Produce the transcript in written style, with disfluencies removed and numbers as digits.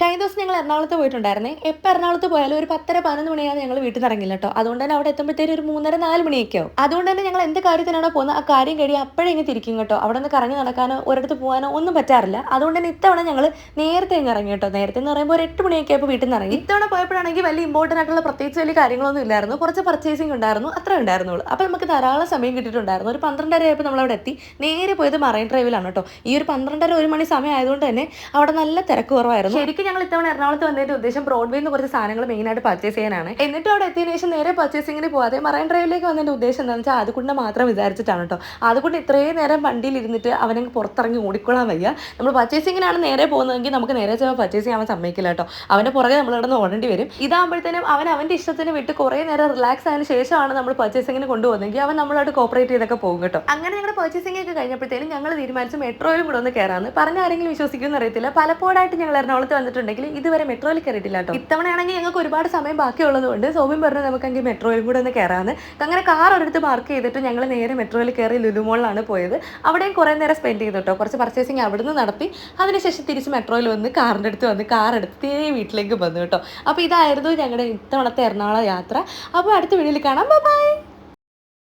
കഴിഞ്ഞ ദിവസം ഞങ്ങൾ എറണാകുളത്ത് പോയിട്ടുണ്ടായിരുന്നേ. എപ്പോൾ എറണാകുളത്ത് പോയാലും ഒരു 10:30, 11 മണിയാകുമ്പോൾ ഞങ്ങൾ വീട്ടിൽ നിന്ന് ഇറങ്ങില്ല കേട്ടോ. അതുകൊണ്ട് തന്നെ അവിടെ എത്തുമ്പോഴത്തേക്കും ഒരു 3:30, 4 മണിയൊക്കെ ആവും. അതുകൊണ്ട് തന്നെ ഞങ്ങൾ എന്ത് കാര്യത്തിനാണോ പോകുന്നത് ആ കാര്യം കഴിയും അപ്പോഴേ ഇങ്ങ് തിരിക്കും കേട്ടോ. അവിടെ നിന്ന് കറങ്ങി നടക്കാനോ ഒരിടത്ത് പോകാനോ ഒന്നും പറ്റാറില്ല. അതുകൊണ്ട് തന്നെ ഇത്തവണ ഞങ്ങൾ നേരത്തെ ഇങ്ങ് ഇറങ്ങി കേട്ടോ. നേരത്തെ എന്ന് പറയുമ്പോൾ ഒരു 8 മണിയൊക്കെ ആയപ്പോൾ വീട്ടിൽ നിന്ന് ഇറങ്ങി. ഇത്തവണ പോയപ്പോഴാണെങ്കിൽ വലിയ ഇമ്പോർട്ടൻ്റ് ആയിട്ടുള്ള പ്രത്യേകിച്ച് വലിയ കാര്യങ്ങളൊന്നും ഇല്ലായിരുന്നു. കുറച്ച് പർച്ചേസിംഗ് ഉണ്ടായിരുന്നു, അത്രേ ഉണ്ടായിരുന്നുള്ളൂ. അപ്പോൾ നമുക്ക് ധാരാളം സമയം കിട്ടിയിട്ടുണ്ടായിരുന്നു. ഒരു 12:30 ആയപ്പോൾ നമ്മൾ അവിടെ എത്തി. നേരെ പോയത് മറൈൻ ഡ്രൈവിലാണ് കേട്ടോ. ഈ ഒരു 12:30, 1 മണി സമയം ആയതുകൊണ്ട് തന്നെ അവിടെ നല്ല തിരക്ക് കുറവായിരുന്നു. ശരിക്കും ഞങ്ങൾ ഇത്തവണ എറണാകുളത്ത് വന്നതിന്റെ ഉദ്ദേശം ബ്രോഡ്വേന്ന് കുറച്ച് സാധനങ്ങൾ മെയിനായിട്ട് പർച്ചേസ് ചെയ്യാനാണ്. എന്നിട്ട് അവിടെ എത്തിയതിനു ശേഷം നേരെ പർച്ചേസിങ്ങിന് പോകാതെ മറൈൻ ഡ്രൈവിലേക്ക് വന്നതിന്റെ ഉദ്ദേശം എന്താണെന്ന് വെച്ചാൽ അതുകൊണ്ട് മാത്രം വിചാരിച്ചിട്ടാണ് കേട്ടോ. അതുകൊണ്ട് ഇത്രയും നേരം വണ്ടിയിൽ ഇരുന്നിട്ട് അവനങ്ങ് പുറത്തിറങ്ങി ഓടിക്കൊള്ളാൻ വയ്യ. നമ്മൾ പർച്ചേസിങ്ങിനാണ് നേരെ പോകുന്നതെങ്കിൽ നമുക്ക് നേരെ ചെയ്യുമ്പോൾ പർച്ചേസ് ചെയ്യാൻ അവൻ സമ്മതിക്കില്ല കേട്ടോ. അവൻ്റെ പുറകെ നമ്മൾ ഇവിടെ നിന്ന് ഓടേണ്ടി വരും. ഇതാകുമ്പോഴത്തേനും അവൻ അവൻ്റെ ഇഷ്ടത്തിന് വിട്ട് കുറേ നേരം റിലാക്സ് ആയതിനു ശേഷമാണ് നമ്മൾ പർച്ചേസിങ്ങിന് കൊണ്ടുപോകുന്നതെങ്കിൽ അവൻ നമ്മളായിട്ട് കോപ്പറേറ്റ് ചെയ്തൊക്കെ പോകും കേട്ടോ. അങ്ങനെ ഞങ്ങളുടെ പർച്ചേസിംഗ് ഒക്കെ കഴിഞ്ഞപ്പോഴത്തേനും ഞങ്ങൾ തീരുമാനിച്ചു മെട്രോയിലും കൂടെ ഒന്ന് കയറാമെന്ന്. പറഞ്ഞ ആരെങ്കിലും വിശ്വസിക്കുമെന്ന് അറിയത്തില്ല. പലപ്പോഴായിട്ട് ഞങ്ങൾ എറണാകുളത്ത് വന്നിട്ടുണ്ടെങ്കിൽ ഇതുവരെ മെട്രോയിൽ കയറിയിട്ടില്ല കേട്ടോ. ഇത്തവണയാണെങ്കിൽ ഞങ്ങൾക്ക് ഒരുപാട് സമയം ബാക്കിയുള്ളതുകൊണ്ട് സോബിൻ പറഞ്ഞു നമുക്കെങ്കിൽ മെട്രോയിൽ കൂടെ ഒന്ന് കയറാമെന്ന്. അങ്ങനെ കാർ ഒരിടത്ത് പാർക്ക് ചെയ്തിട്ട് ഞങ്ങൾ നേരെ മെട്രോയിൽ കയറി ലുലു മോളിലാണ് പോയത്. അവിടെയും കുറേ നേരം സ്പെൻഡ് ചെയ്തു കേട്ടോ. കുറച്ച് പർച്ചേസിങ് അവിടുന്ന് നടത്തി അതിനുശേഷം തിരിച്ച് മെട്രോയിൽ വന്ന് കാറിൻ്റെ അടുത്ത് വന്ന് കാർ എടുത്ത് വീട്ടിലേക്ക് വന്നു കേട്ടോ. അപ്പോൾ ഇതായിരുന്നു ഞങ്ങളുടെ ഇത്തവണത്തെ എറണാകുളം യാത്ര. അപ്പോൾ അടുത്ത വീഡിയോയിൽ കാണാം. ബൈ.